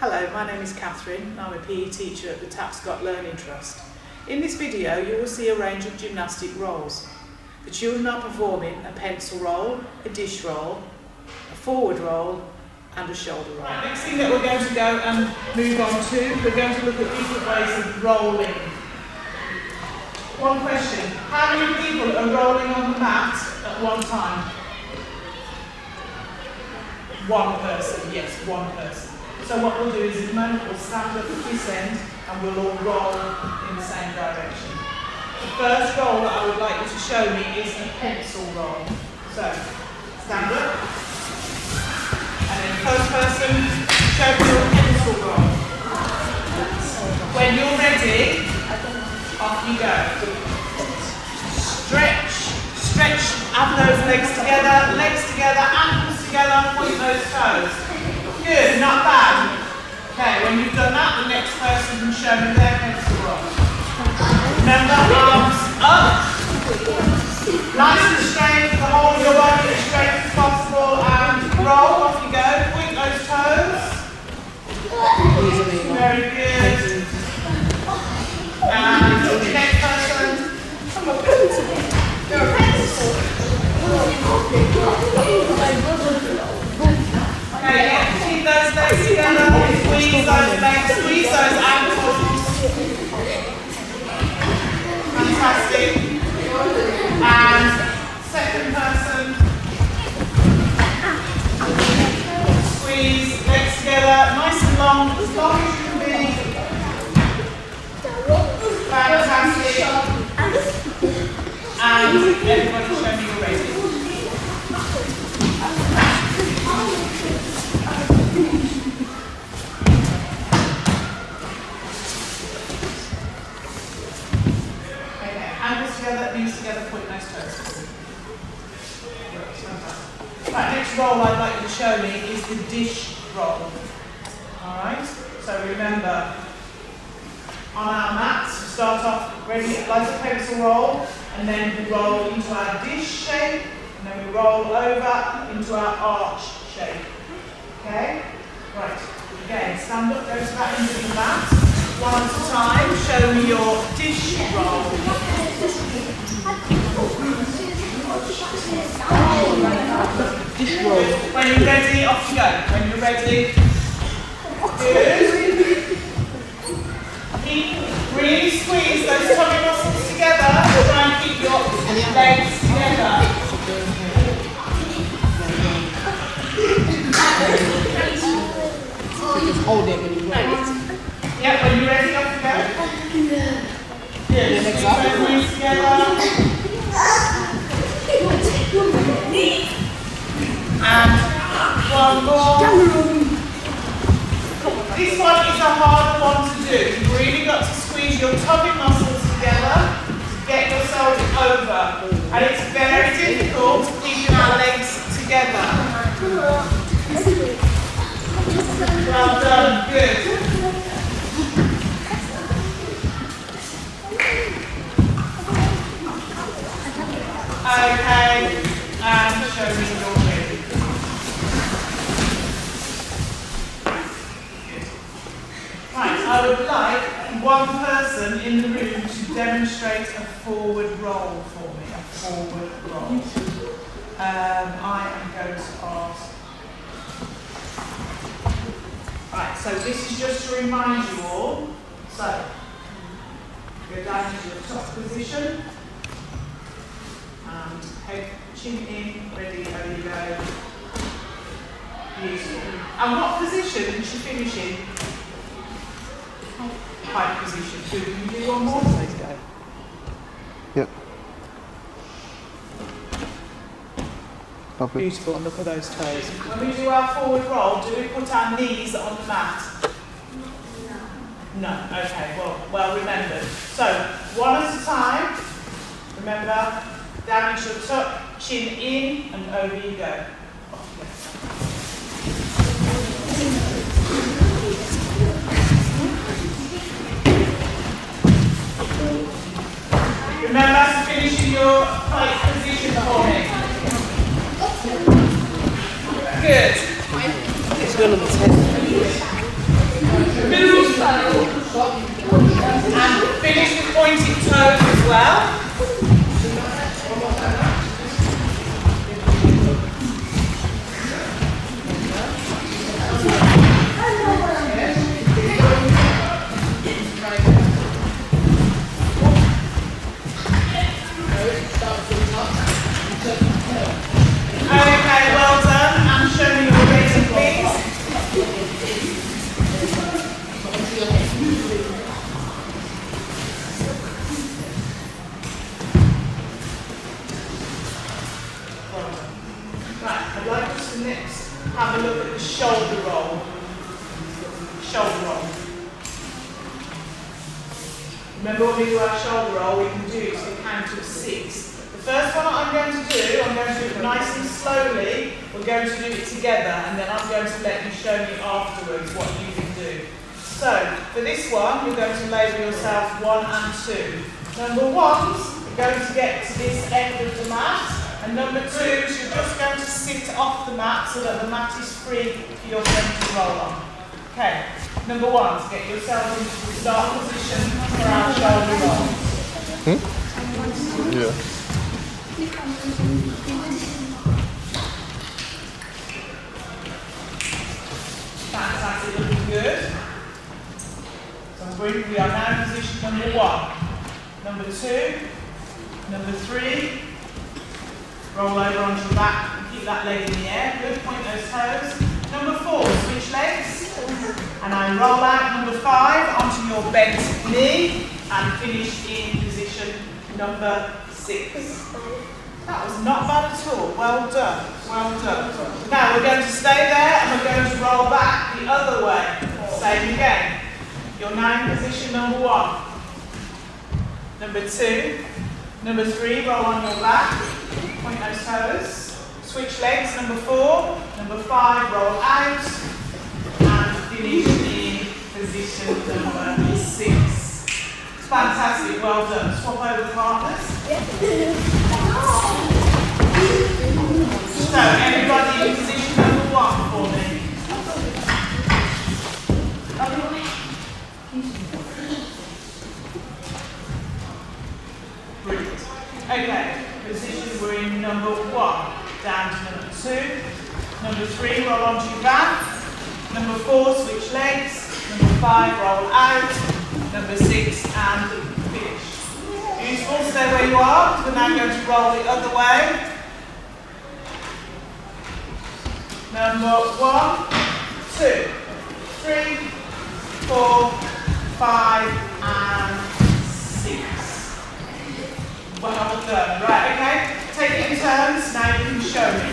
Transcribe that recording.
Hello, my name is Catherine and I'm a PE teacher at the Tapscott Learning Trust. In this video you will see a range of gymnastic rolls. The children are performing a pencil roll, a dish roll, a forward roll and a shoulder roll. Right, next thing that we're going to go and move on to, we're going to look at different ways of rolling. One question, how many people are rolling on the mat at one time? One person, yes, one person. So what we'll do is in a moment we'll stand up at this end and we'll all roll in the same direction. The first roll that I would like you to show me is a pencil roll. So, stand up. And then first person, show me your pencil roll. When you're ready, off you go. Stretch, stretch, have those legs together, ankles together, point those toes. Good, not bad. Okay, when you've done that, the next person can show me their pencil roll. Remember, arms up. Nice and straight, the whole of your body as straight as possible, and roll, off you go. Point those toes. Very good. And the next person. Okay, yeah, keep those legs together, squeeze those legs, squeeze those ankles. Fantastic. And second person, squeeze legs together, nice and long as you can be. Fantastic. And everybody show me you're ready. Ankles together, knees together, point those toes. Right, next roll I'd like you to show me is the dish roll. Alright, so remember, on our mats, we start off ready like a pencil roll, and then we roll into our dish shape, and then we roll over into our arch shape. Okay? Right, again, stand up, go to that end of the mat. One at a time, show me your dish roll. Dish roll. When you're ready, off you go. When you're ready, good. Really squeeze those tummy muscles together. Try and keep your legs together. Just hold it when you're ready. Yeah, when you're ready, off you go. Good. Next up. Squeeze those knees together. And one more. This one is a harder one to do. You've really got to squeeze your tummy muscles together to get yourself over. And it's very difficult keeping our legs together. Well done, good. Okay, and show me your ready. Right, I would like one person in the room to demonstrate a forward roll for me, a forward roll. I am going to ask. Right, so this is just to remind you all. So, go down to your top position. And head, chin in, ready, over you go. Beautiful. And what position did she finish in? High position. Good. Can you do one more? Please go. Yep. Beautiful, and look at those toes. When we do our forward roll, do we put our knees on the mat? No. Okay, well remembered. So, one at a time. Remember, down into your tuck, chin in, and over you go. Off you go. Remember to finish in your right position for me. Good. It's going on the 10. Remember when we do our shoulder roll, we can do to the count of 6. The first one I'm going to do, I'm going to do it nice and slowly. We're going to do it together, and then I'm going to let you show me afterwards what you can do. So, for this one, you're going to label yourself 1 and 2. Number 1's, you're going to get to this end of the mat, and number 2's, you're just going to sit off the mat so that the mat is free for your friend to roll on. Okay, number 1's, get yourself into the start position for our shoulder roll. Yeah. Fantastic, looking good. So we are now in position number 1. Number 2, number 3, roll over onto your back and keep that leg in the air. Good, point those toes. Number 4, switch legs. And I roll out number 5 onto your bent knee and finish in position number 6. That was not bad at all. Well done. Well done. Now we're going to stay there and we're going to roll back the other way. Same again. You're now in position number 1. Number 2. Number 3, roll on your back. Point those toes. Switch legs. Number 4. Number 5, roll out. And finish in position number 6. It's fantastic. Well done. Swap over partners. So, everybody in position number 1 for me. Brilliant. Okay, position we're in number 1. Down to number 2. Number 3, roll onto your back. Number 4, switch legs. Number 5, roll out. Number 6, and finish. Beautiful, stay where you are. We're now going to roll the other way. Number 1, 2, 3, 4, 5, and 6. Well done. Right, okay. Take it in turns. Now you can show me.